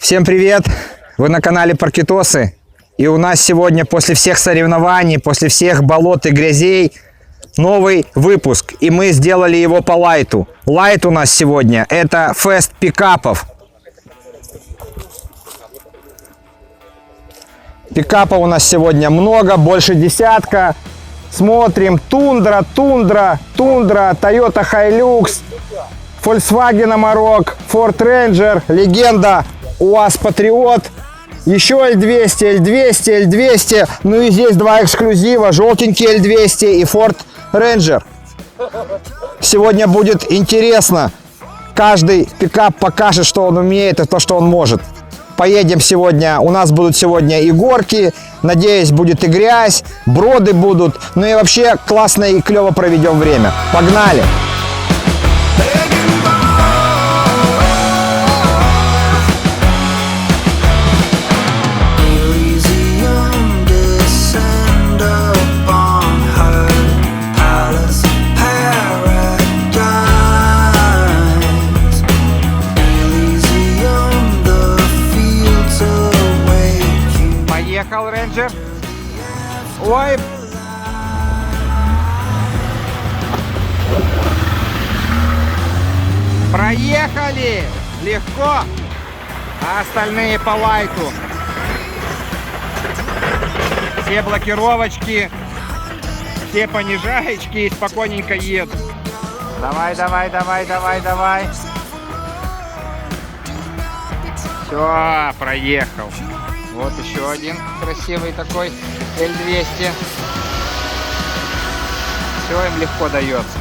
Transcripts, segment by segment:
Всем привет! Вы на канале Паркетосы. И у нас сегодня после всех соревнований, после всех болот и грязей новый выпуск. И мы сделали его по лайту. Лайт у нас сегодня это фест пикапов. Пикапов у нас сегодня много, больше десятка. Смотрим. Тундра, Toyota Hilux, Volkswagen Amarok, Ford Ranger, легенда УАЗ Patriot, еще L200. Ну и здесь два эксклюзива, желтенький L200 и Ford Ranger. Сегодня будет интересно. Каждый пикап покажет, что он умеет и то, что он может. Поедем сегодня, у нас будут сегодня и горки, надеюсь, будет и грязь, броды будут. Ну и вообще классно и клево проведем время. Погнали! Поехал Рейнджер. Ой. Проехали. Легко. А остальные по лайту. Все блокировочки. Все понижаечки и спокойненько едут. Давай. Все, проехал. Вот еще один красивый такой L200. Все им легко дается.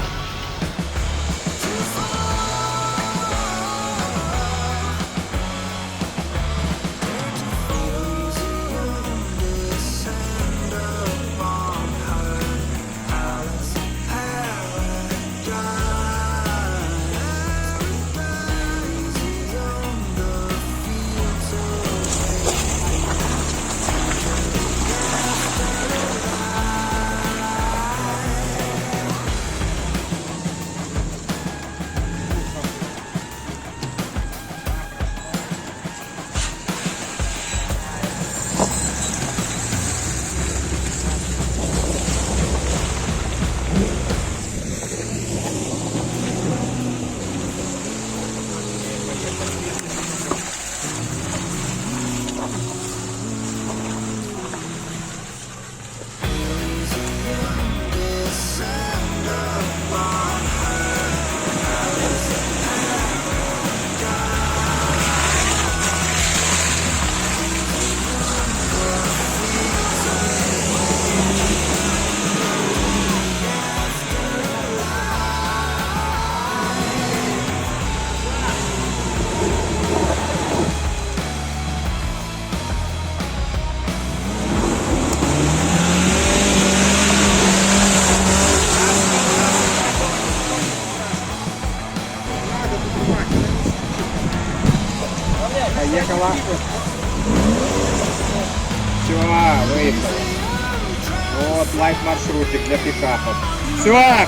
Поехала. Все, выехали. Вот лайт-маршрутик для пикапов.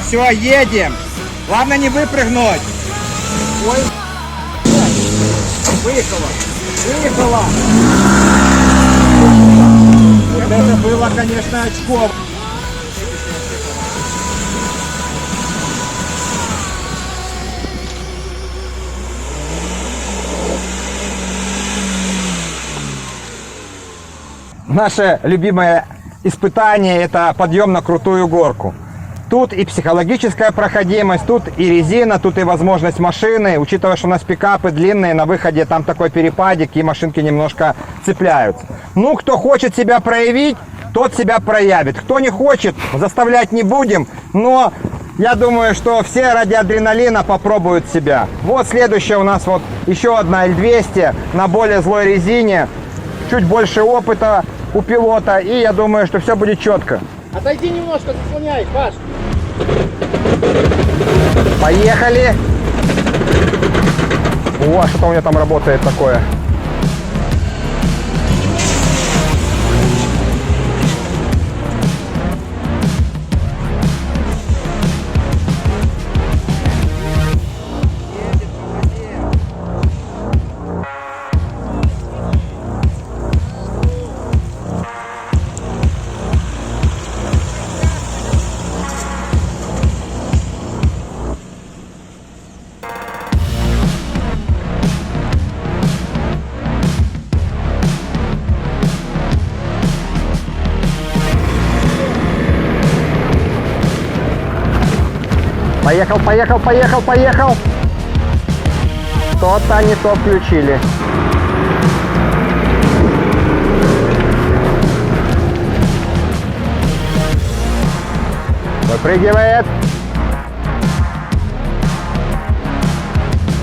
Все, едем. Главное не выпрыгнуть. Ой. Выехала. Вот это было, конечно, очко. Наше любимое испытание – это подъем на крутую горку. Тут и психологическая проходимость, тут и резина, тут и возможность машины. Учитывая, что у нас пикапы длинные, на выходе там такой перепадик, и машинки немножко цепляются. Ну, кто хочет себя проявить, тот себя проявит. Кто не хочет, заставлять не будем, но я думаю, что все ради адреналина попробуют себя. Вот следующая у нас вот еще одна L200 на более злой резине. Чуть больше опыта у пилота, и я думаю, что все будет четко. Отойди немножко, заслоняй, Паш. Поехали. О, что-то у меня там работает такое. Поехал, поехал, поехал, поехал. Что-то не то включили. Выпрыгивает.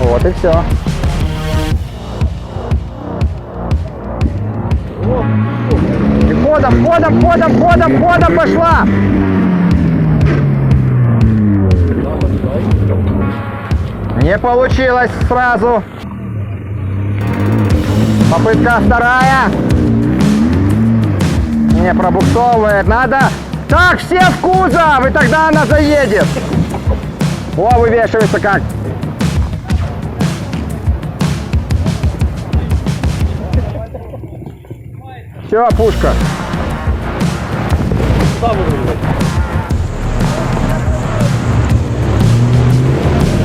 Вот и все. И ходом пошла. Не получилось сразу. Попытка вторая. Не пробуксовывает. Надо. Так, все в кузов, и тогда она заедет. О, вывешивается как. Все, пушка.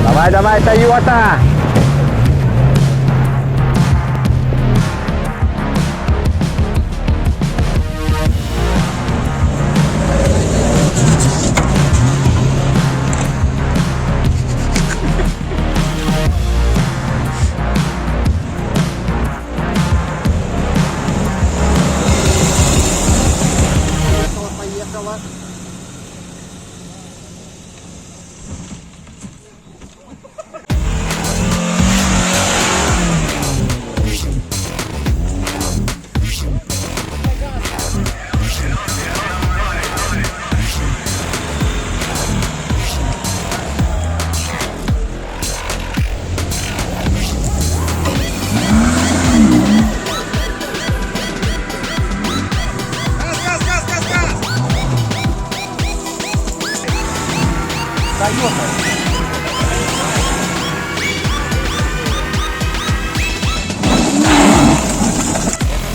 Давай, давай, Тойота.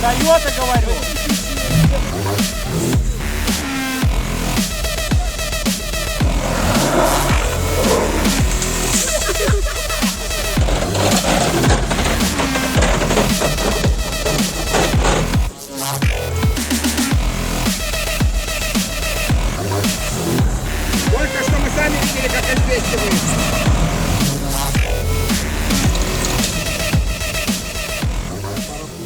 Тойота, говорю. Только что мы сами видели, как ответствует.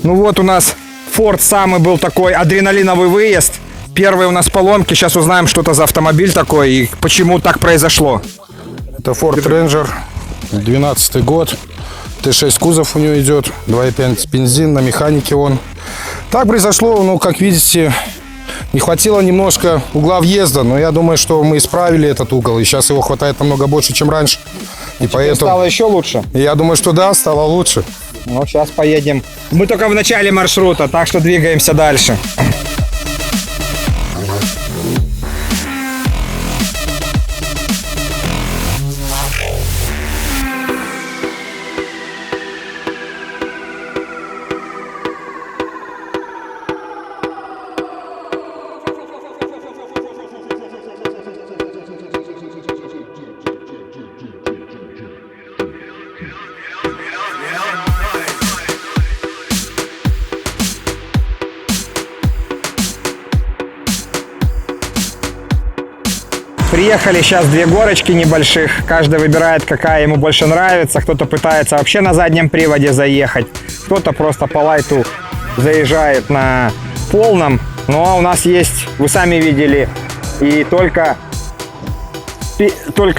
Ну вот у нас Ford самый был такой адреналиновый выезд. Первые у нас поломки. Сейчас узнаем, что это за автомобиль такой и почему так произошло. Это Ford Ranger, 12 год. Т6 кузов у него идет, 2.5 бензин, на механике он. Так произошло, ну, как видите, не хватило немножко угла въезда, но я думаю, что мы исправили этот угол, и сейчас его хватает намного больше, чем раньше. И поэтому Стало еще лучше. я думаю, что да, стало лучше. Ну, сейчас поедем. Мы только в начале маршрута, так что двигаемся дальше. Приехали сейчас две горочки небольших. Каждый выбирает, какая ему больше нравится. Кто-то пытается вообще на заднем приводе заехать. Кто-то просто по лайту заезжает на полном. Но у нас есть, вы сами видели, и только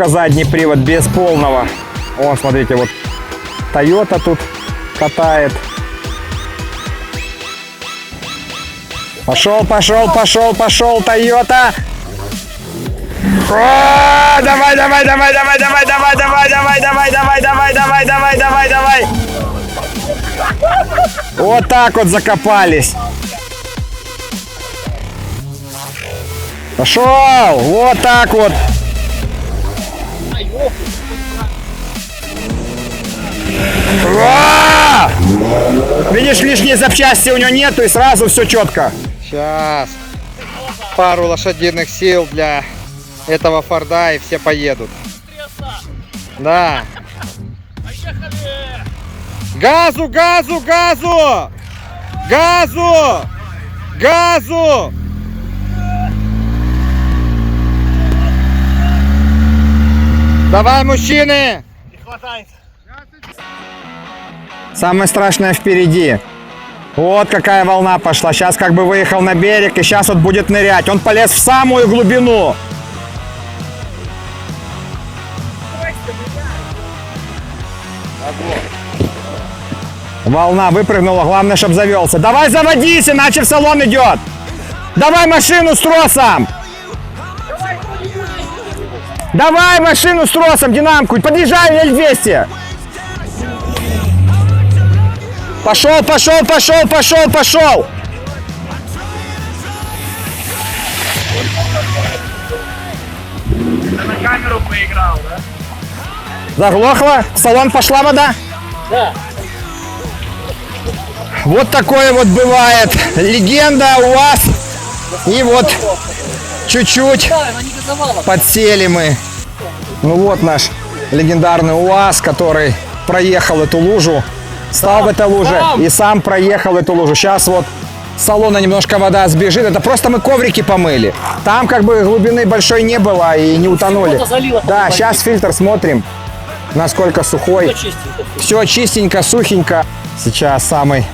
задний привод без полного. Вон, смотрите, вот Toyota тут катает. Пошел, пошел, пошел, пошел, Toyota. О, давай, давай, давай, давай, давай, давай, давай, давай, давай, давай, давай, давай, давай, давай, давай. Вот так вот закопались. Пошел, вот так вот. О! Видишь, лишние запчасти у него нету и сразу все четко. Сейчас пару лошадиных сил для этого Форда и все поедут. Да. Газу, газу, газу! Газу! Газу! Давай, мужчины! Не хватает. Самое страшное впереди. Вот какая волна пошла. Сейчас как бы выехал на берег и сейчас вот будет нырять. Он полез в самую глубину. Волна выпрыгнула, главное, чтобы завелся. Давай заводись, иначе в салон идет. Давай машину с тросом. Давай машину с тросом, динамку. Подъезжай, L200. Пошел, пошел, пошел, пошел, пошел. На камеру поиграл, да? Заглохло? В салон пошла вода? Да. Вот такое вот бывает. Легенда у вас. И вот чуть-чуть подсели мы. Ну вот наш легендарный УАЗ, который проехал эту лужу. Стал в этой луже и сам проехал эту лужу. Сейчас вот с салона немножко вода сбежит. Это просто мы коврики помыли. Там как бы глубины большой не было и не утонули. Да, сейчас фильтр смотрим, насколько сухой. Все чистенько, сухенько. Сейчас самый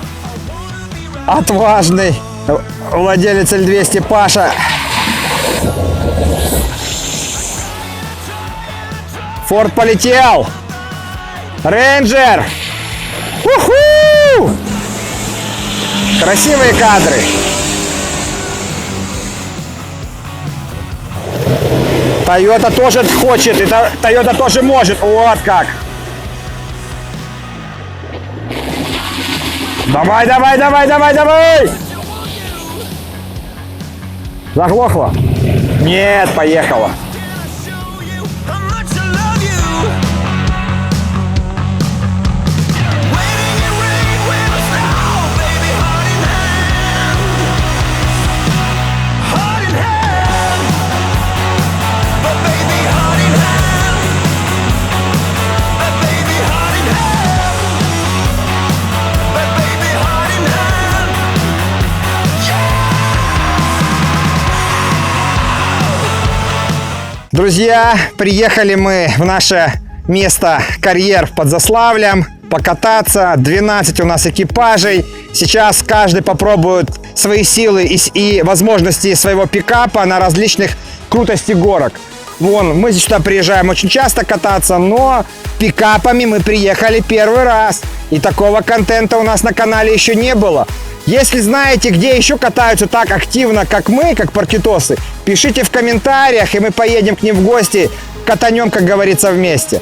отважный владелец L200 Паша. Форд полетел. Рейнджер. Уху! Красивые кадры. Тойота тоже хочет, и Тойота тоже может. Вот как. Давай, давай, давай, давай, давай! Заглохло? Нет, поехала. Друзья, приехали мы в наше место карьер под Заславлем покататься. 12 у нас экипажей. Сейчас каждый попробует свои силы и возможности своего пикапа на различных крутости горок. Вон, мы сюда приезжаем очень часто кататься, но пикапами мы приехали первый раз. И такого контента у нас на канале еще не было. Если знаете, где еще катаются так активно, как мы, как паркетосы, пишите в комментариях, и мы поедем к ним в гости, катанем, как говорится, вместе.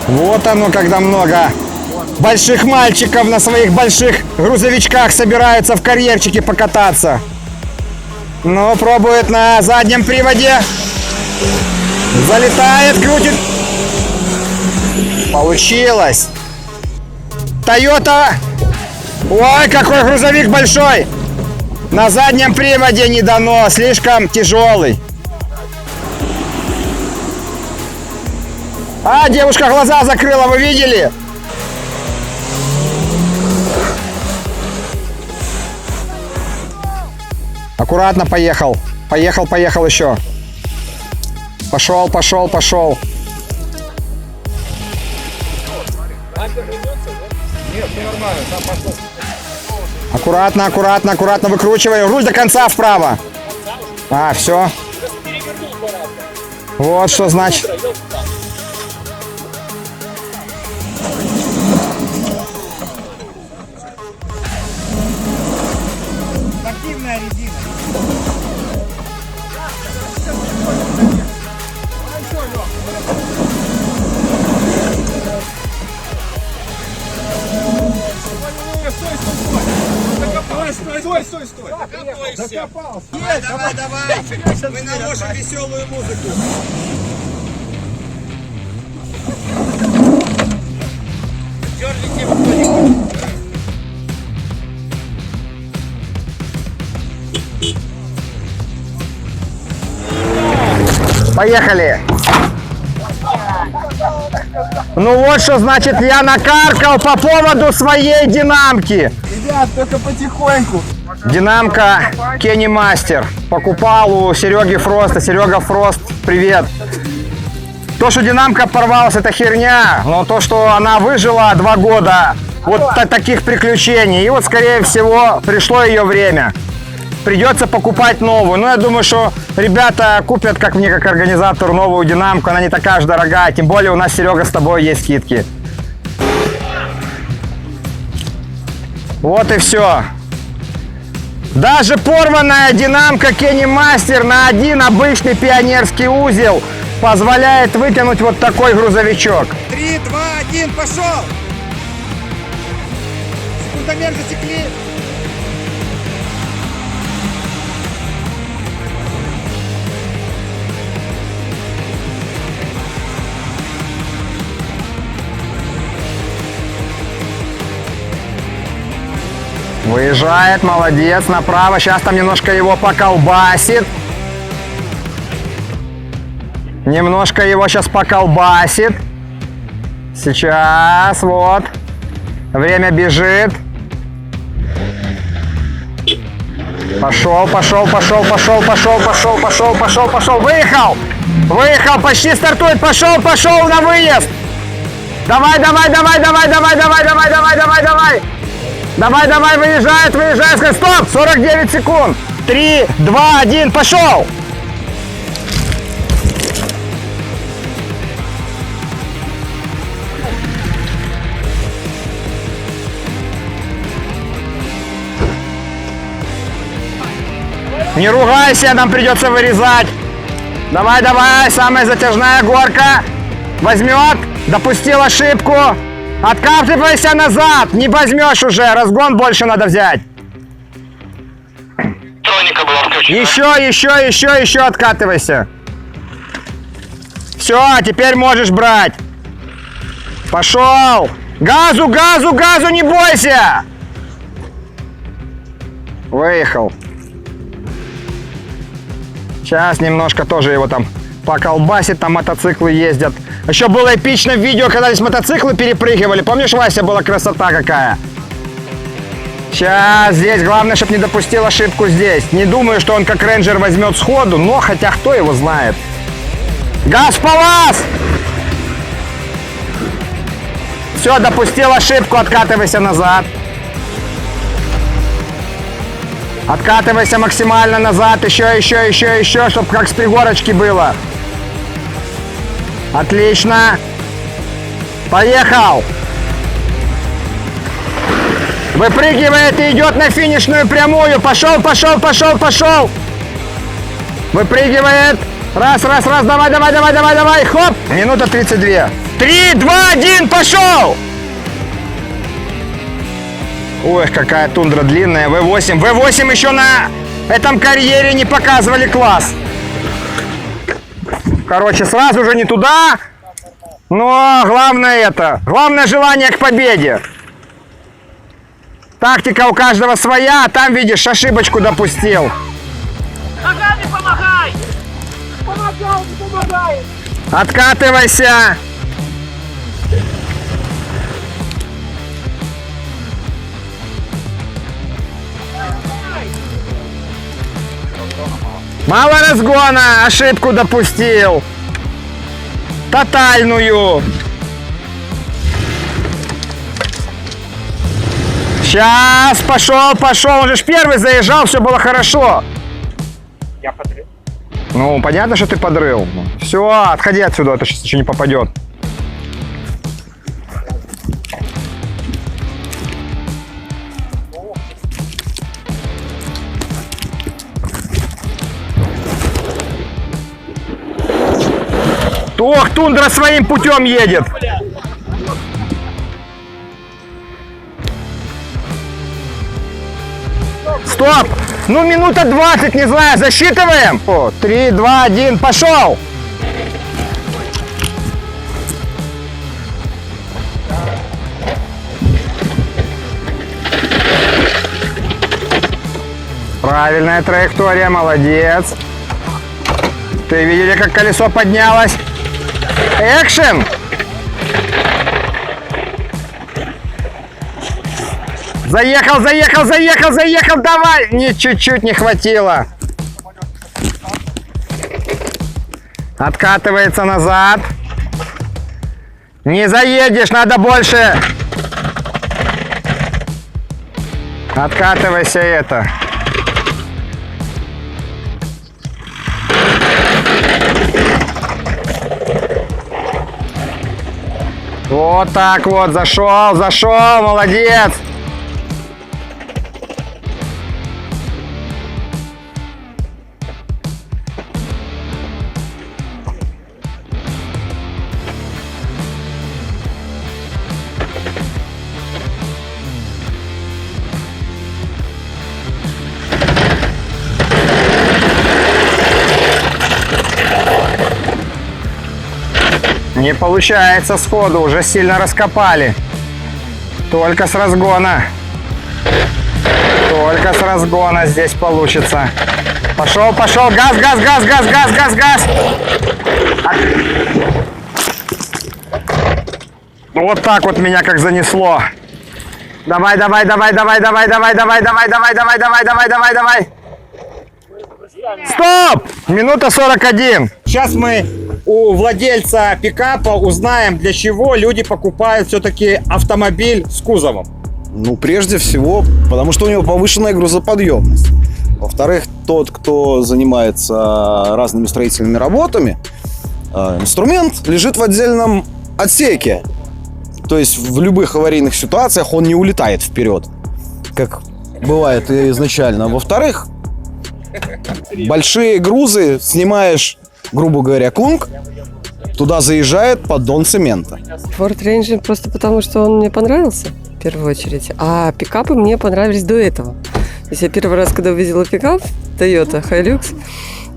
Вот оно, когда много больших мальчиков на своих больших грузовичках собираются в карьерчике покататься. Ну, пробует на заднем приводе. Залетает, крутит. Получилось. Тойота. Ой, какой грузовик большой. На заднем приводе не дано, слишком тяжелый. А, девушка глаза закрыла, вы видели? Аккуратно поехал. Поехал, поехал еще. Пошел, пошел, пошел. Аккуратно, аккуратно, аккуратно выкручивай. Руль до конца вправо. А, все. Вот что значит. Спортивная резина. Стой. Закопался. Давай. Мы наложим веселую музыку. Дёрните выходик. Поехали. Ну вот что значит я накаркал по поводу своей динамки. Ребят, только потихоньку. Динамка Kenny Master. Покупал у Сереги Фроста. Серега Фрост, привет. То, что динамка порвалась, это херня. Но то, что она выжила 2 года вот таких приключений. И вот, скорее всего, пришло ее время. Придется покупать новую. Но я думаю, что ребята купят, как мне, как организатору, новую динамку. Она не такая же дорогая. Тем более у нас, Серега, с тобой есть скидки. Вот и все. Даже порванная динамка Kenny Master на один обычный пионерский узел позволяет вытянуть вот такой грузовичок. 3, 2, 1, пошел! Секундомер засекли. Выезжает, молодец, направо. Сейчас там немножко его поколбасит. Немножко его сейчас поколбасит. Сейчас, вот. Время бежит. Пошел, пошел, пошел, пошел, пошел, пошел, пошел, пошел, пошел. Выехал! Выехал, почти стартует. Пошел, пошел на выезд. Давай, давай, давай, давай, давай, давай, давай, давай, давай, давай. Давай, давай, выезжает, выезжает. Стоп, 49 секунд. 3, 2, 1, пошел. Не ругайся, нам придется вырезать. Давай, давай, самая затяжная горка. Возьмет, допустил ошибку. Откатывайся назад, не возьмешь уже, разгон больше надо взять. Электроника была включена. Еще откатывайся. Все, теперь можешь брать. Пошел. Газу, газу, газу, не бойся. Выехал. Сейчас немножко тоже его там поколбасит, там мотоциклы ездят. Еще было эпично в видео, когда здесь мотоциклы перепрыгивали. Помнишь, Вася, была красота какая? Сейчас здесь, главное, чтобы не допустил ошибку здесь. Не думаю, что он как рейнджер возьмет сходу, но хотя кто его знает. Газ по вас! Все, допустил ошибку, откатывайся назад. Откатывайся максимально назад, еще, чтобы как с пригорочки было. Отлично. Поехал. Выпрыгивает и идет на финишную прямую. Пошел, пошел, пошел, пошел. Выпрыгивает. Раз, раз, раз. Давай, давай, давай, давай, давай. Хоп. Минута 32. 3, 2, 1, пошел. Ой, какая тундра длинная. V8. V8 еще на этом карьере не показывали класс. Короче, сразу же не туда. Но главное это. Главное желание к победе. Тактика у каждого своя. А там, видишь, ошибочку допустил. Ногами помогай! Помогай! Откатывайся. Мало разгона, ошибку допустил. Тотальную. Сейчас, пошел, пошел. Он же ж первый заезжал, все было хорошо. Я подрыл. Ну, понятно, что ты подрыл. Все, отходи отсюда, это сейчас еще не попадет. Ох, тундра своим путем едет. Стоп! Ну, минута 20, не знаю, засчитываем. 3, 2, 1, пошел! Правильная траектория, молодец. Ты видели, как колесо поднялось? Экшен! Заехал, заехал, заехал, заехал, давай! Не, чуть-чуть не хватило. Откатывается назад. Не заедешь, надо больше. Откатывайся это. Вот так вот, зашел, зашел, молодец. Не получается сходу, уже сильно раскопали. Только с разгона. Только с разгона здесь получится. Пошел, пошел, газ, газ, газ, газ, газ, газ, газ. Вот так вот меня как занесло. Давай, давай, давай, давай, давай, давай, давай, давай, давай, давай, давай, давай, давай, давай. Стоп! Минута 41. Сейчас мы у владельца пикапа узнаем, для чего люди покупают все-таки автомобиль с кузовом. Ну, прежде всего, потому что у него повышенная грузоподъемность. Во-вторых, тот, кто занимается разными строительными работами, инструмент лежит в отдельном отсеке. То есть в любых аварийных ситуациях он не улетает вперед, как бывает изначально. Во-вторых, большие грузы снимаешь, грубо говоря, клунг, туда заезжает поддон цемента. Ford Ranger просто потому, что он мне понравился в первую очередь, а пикапы мне понравились до этого. То есть я первый раз, когда увидела пикап Toyota Hilux,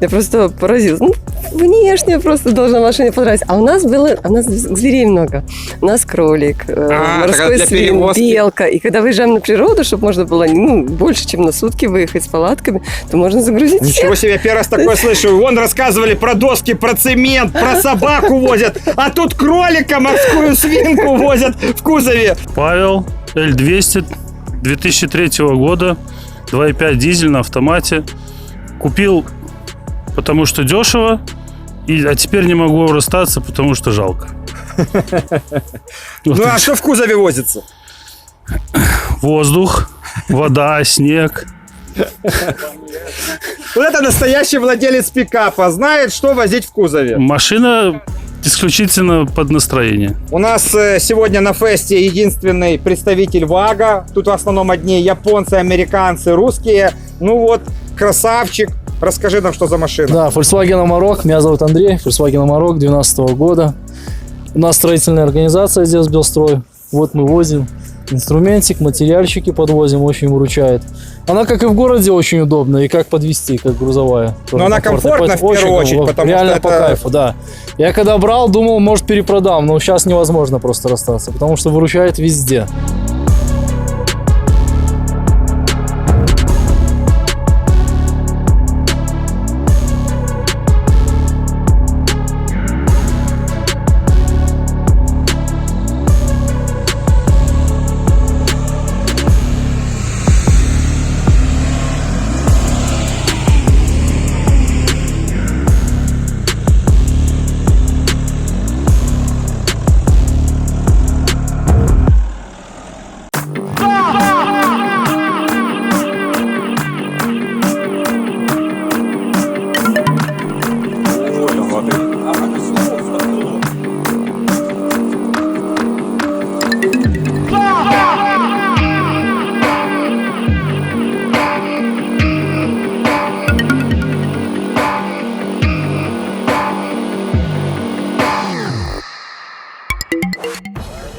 я просто поразилась. Ну, внешне просто должна машине понравиться. А у нас зверей много. У нас кролик, морской свин, белка. И когда выезжаем на природу, чтобы можно было больше, чем на сутки выехать с палатками, то можно загрузить Ничего себе, первый раз такое слышу. Вон рассказывали про доски, про цемент, про собаку возят. А тут кролика, морскую свинку возят в кузове. Павел, L200 2003 года, 2.5 дизель на автомате. Купил, потому что дешево, а теперь не могу расстаться, потому что жалко. Ну а что в кузове возится? Воздух, вода, снег. Вот это настоящий владелец пикапа, знает, что возить в кузове. Машина исключительно под настроение. У нас сегодня на фесте единственный представитель ВАГа. Тут в основном одни японцы, американцы, русские. Ну вот, красавчик. Расскажи нам, что за машина. Да, Volkswagen Amarok. Меня зовут Андрей. Volkswagen Amarok 2012 года. У нас строительная организация здесь, Белстрой. Вот мы возим инструментик, материальчики подвозим, очень выручает. Она, как и в городе, очень удобная, и как подвезти, как грузовая. Но она комфортна в первую очередь, потому реально что по кайфу, да. Я когда брал, думал, может, перепродам, но сейчас невозможно просто расстаться, потому что выручает везде.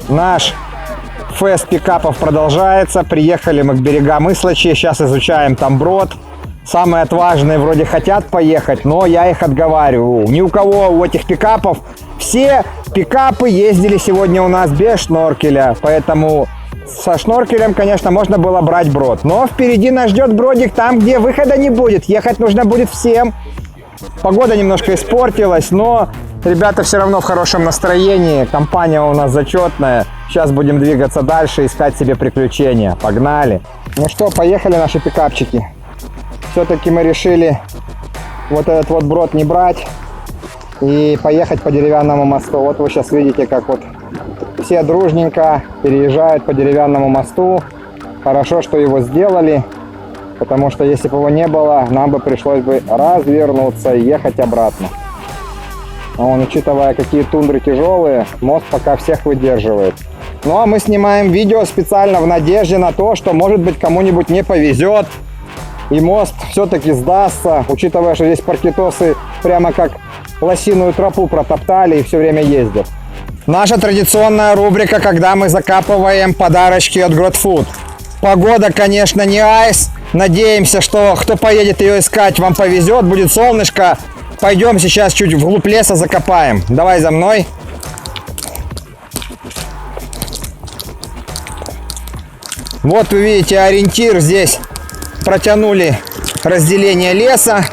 Наш фест пикапов продолжается. Приехали мы к берегам Ислачи. Сейчас изучаем там брод. Самые отважные вроде хотят поехать, но я их отговариваю. Ни у кого у этих пикапов. Все пикапы ездили сегодня у нас без шноркеля. Поэтому со шноркелем, конечно, можно было брать брод. Но впереди нас ждет бродик там, где выхода не будет. Ехать нужно будет всем. Погода немножко испортилась, но Ребята все равно в хорошем настроении. Компания у нас зачетная. Сейчас будем двигаться дальше, искать себе приключения. Погнали. Ну что, поехали наши пикапчики. Все-таки мы решили вот этот вот брод не брать и поехать по деревянному мосту. Вот вы сейчас видите, как вот все дружненько переезжают по деревянному мосту. Хорошо, что его сделали, потому что если бы его не было, нам бы пришлось бы развернуться и ехать обратно. Учитывая, какие тундры тяжелые, мост пока всех выдерживает. Ну а мы снимаем видео специально в надежде на то, что, может быть, кому-нибудь не повезет и мост все-таки сдастся, учитывая, что здесь паркетосы прямо как лосиную тропу протоптали и все время ездят. Наша традиционная рубрика, когда мы закапываем подарочки от Гродфуд. Погода, конечно, не айс. Надеемся, что кто поедет ее искать, вам повезет, будет солнышко. Пойдем сейчас чуть вглубь леса закопаем. Давай за мной. Вот вы видите ориентир. Здесь протянули разделение леса.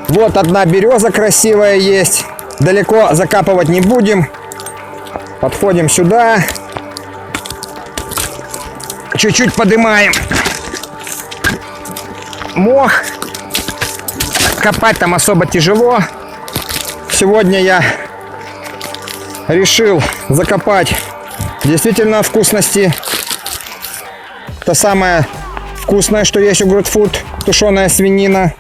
Вот одна береза красивая есть. Далеко закапывать не будем. Подходим сюда. Чуть-чуть поднимаем мох. Копать там особо тяжело. Сегодня я решил закопать действительно вкусности. То самое вкусное, что есть у Гродфуд. Тушеная свинина.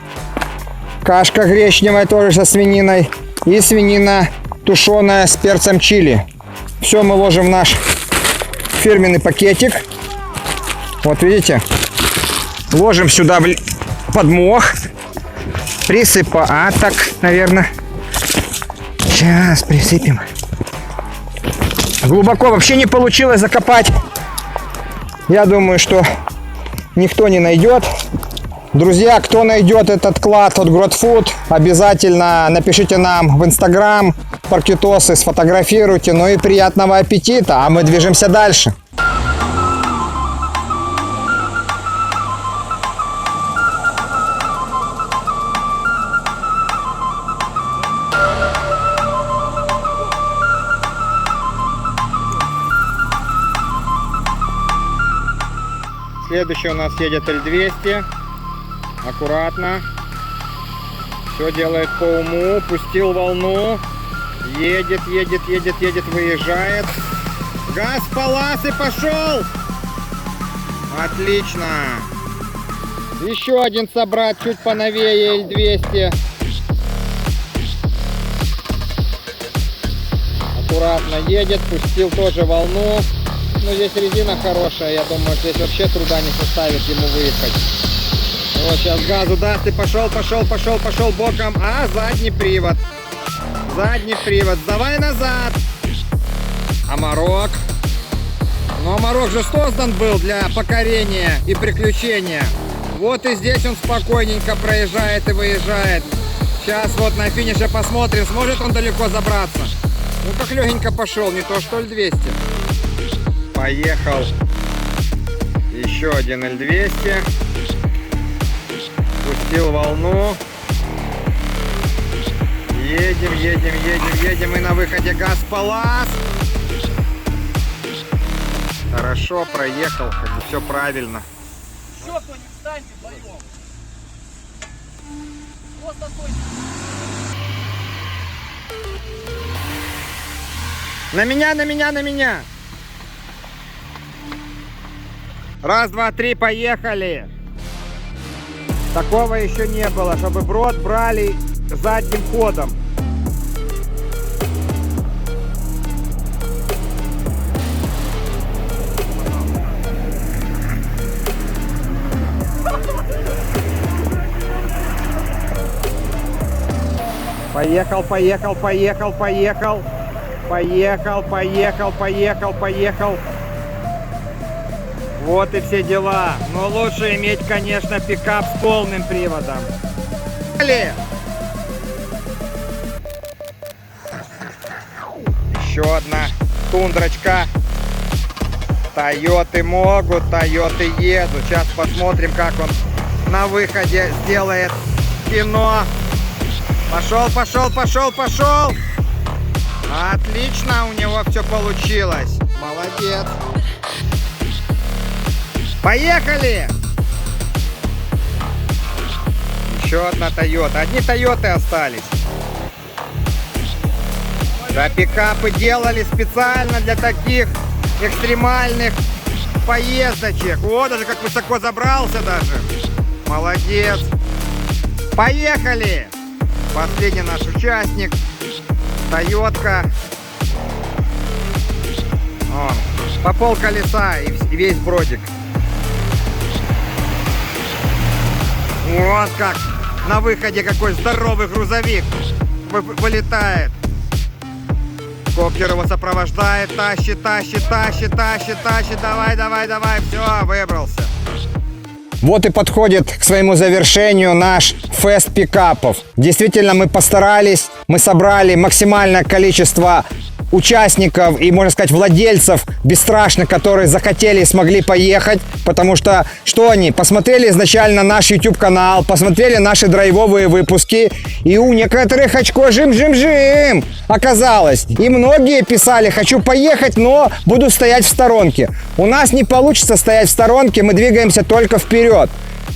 Кашка гречневая тоже со свининой. И свинина тушеная с перцем чили. Все мы ложим в наш фирменный пакетик. Вот видите. Ложим сюда под мох. Присыпаем. А так, наверное. Сейчас присыпем. Глубоко вообще не получилось закопать. Я думаю, что никто не найдет. Друзья, кто найдет этот клад от Гродфуд, обязательно напишите нам в Инстаграм, паркетосы, сфотографируйте. Ну и приятного аппетита, а мы движемся дальше. Следующий у нас едет L200. Аккуратно. Все делает по уму. Пустил волну. Едет, едет, едет, едет, выезжает. Газ в палас и пошел. Отлично. Еще один собрат, чуть поновее L200. Аккуратно едет. Пустил тоже волну. Но здесь резина хорошая, я думаю, здесь вообще труда не составит ему выехать. Вот сейчас газу даст и пошел, пошел, пошел, пошел боком. А, задний привод. Задний привод. Давай назад. Амарок. Но Амарок же создан был для покорения и приключения. Вот и здесь он спокойненько проезжает и выезжает. Сейчас вот на финише посмотрим, сможет он далеко забраться. Ну как легенько пошел, не то что L200. Поехал еще один L200. Пустил волну. Едем, едем, едем, едем. И на выходе газ в палас. Хорошо, проехал. Как бы все правильно. Еще кто-нибудь встаньте вдвоем. Просто стойте. На меня, на меня, на меня. Раз, два, три, поехали. Такого еще не было, чтобы брод брали задним ходом. Поехал, поехал, поехал, поехал. Поехал, поехал, поехал, поехал. Вот и все дела. Но лучше иметь, конечно, пикап с полным приводом. Еще одна тундрочка. Тойоты могут, Тойоты едут. Сейчас посмотрим, как он на выходе сделает кино. Пошел, пошел, пошел, пошел. Отлично, у него все получилось. Молодец. Поехали! Еще одна Тойота. Одни Тойоты остались. Да, пикапы делали специально для таких экстремальных поездочек. Вот даже как высоко забрался даже. Молодец. Поехали! Последний наш участник. Тойотка. Вон, по пол колеса и весь бродик. Вот как на выходе какой здоровый грузовик вылетает. Коптер его сопровождает, тащит. Давай, все, выбрался. Вот и подходит к своему завершению наш фест пикапов. Действительно, мы постарались, мы собрали максимальное количество участников и, можно сказать, владельцев бесстрашных, которые захотели и смогли поехать, потому что, что они? Посмотрели изначально наш YouTube-канал, посмотрели наши драйвовые выпуски, и у некоторых очко жим оказалось. И многие писали: хочу поехать, но буду стоять в сторонке. У нас не получится стоять в сторонке, мы двигаемся только вперед.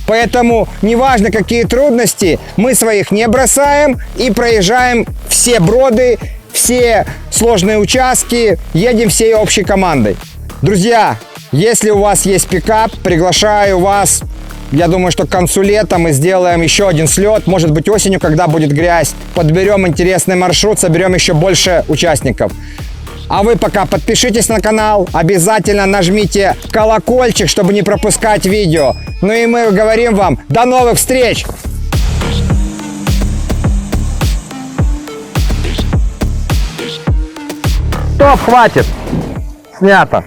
Поэтому, неважно какие трудности, мы своих не бросаем и проезжаем все броды, все сложные участки, едем всей общей командой. Друзья, если у вас есть пикап, приглашаю вас. Я думаю, что к концу лета мы сделаем еще один слет. Может быть, осенью, когда будет грязь. Подберем интересный маршрут, соберем еще больше участников. А вы пока подпишитесь на канал, обязательно нажмите колокольчик, чтобы не пропускать видео. Ну и мы говорим вам до новых встреч! Стоп, хватит! Снято.